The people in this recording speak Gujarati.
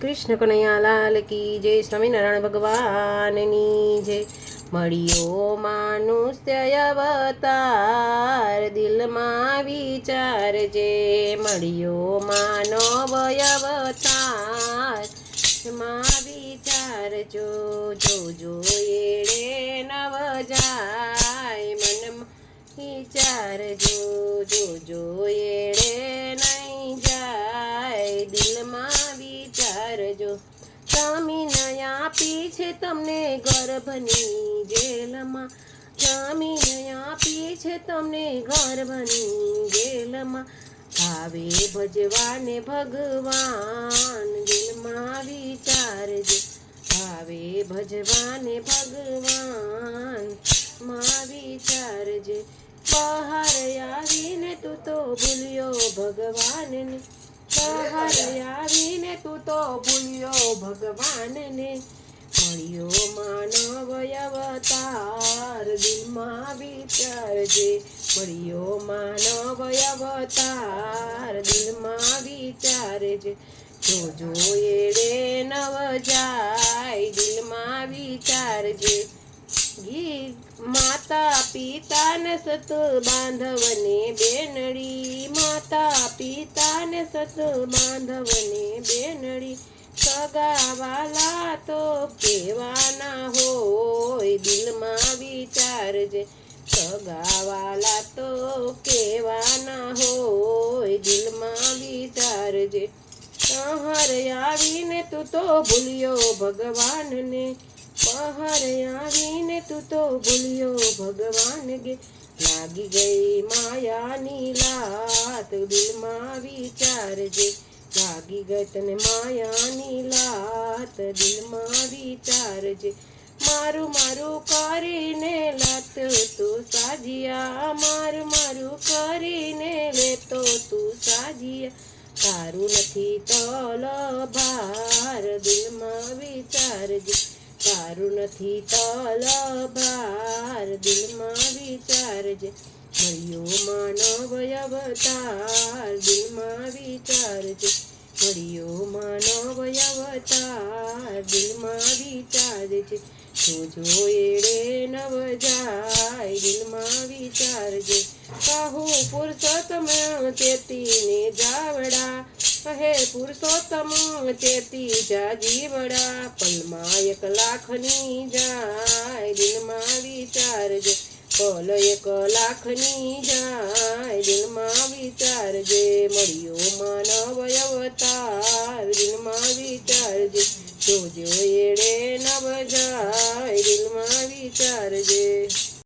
कृष्ण कन्हैया लाल की जय। स्वामीनारायण भगवाननी जय। મળ્યો માનુષ્ય અવતાર દિલમાં વિચારજે। મળ્યો માનવ અવતાર માં વિચારજો। જોજો એડે નવ જાય મનમાં વિચારજો। જોજો એડે નહીં જાય દિલમાં વિચારજો। જામીન આપી છે તમને ગર્ભની જેલમાં। જામીન આપી છે તમને ગર્ભની જેલમાં। ભાવે ભજવાને ભગવાન દિલમાં વિચારજો। ભાવે ભજવાને ભગવાન માં વિચારજે। બહાર આવીને તું તો ભૂલ્યો ભગવાનને। બહાર આવીને તું તો ભૂલ્યો ભગવાનને। મળ્યો માનવ અવતાર દિલમાં વિચારજે। મળ્યો માનવ અવતાર દિલમાં વિચારજે। જોજો એડે નવ જાય દિલમાં વિચારજે। માતા પિતાને સત બાંધવને બેનડી। માતા પિતાને સત બાંધવને બેનડી। સગાવાલા તો કેવાના હોય દિલમાં વિચારજે। સગાવાલા તો કેવાના હોય દિલમાં વિચારજે। બહાર આવીને તું તો ભૂલ્યો ભગવાનને। બહાર આવીને તું તો ભૂલ્યો ભગવાન ગે। લાગી ગઈ માયાની લાત દિલમાં વિચારજે। લાગી ગઈ તને માયાની લાત દિલમાં વિચારજે। મારું મારું કરીને લાત તું સાજિયા। મારું મારું કરીને લેતો તું સાજિયા। તારું નથી તલભાર દિલમાં વિચારજે। તારું નથી તલભાર દિલમાં વિચારજે। મળ્યો માનવ અવતાર દિલમાં વિચારજે। મળ્યો માનવ અવતાર દિલમાં વિચારજે। જોજો એડે નવ જાય દિલમાં વિચારજે। કહું પુરુષોત્તમ ચેતીને જાવડા। કહે પુરુષોત્તમ ચેતી જા જીવડા। પલમાં 1 લાખની જાય દિલમાં વિચારજે। પલ 1 લાખની જાય દિલમાં વિચારજે। મળ્યો માનવ અવતાર દિલમાં વિચારજે। જોજો એડે નવ જાય દિલમાં વિચારજે।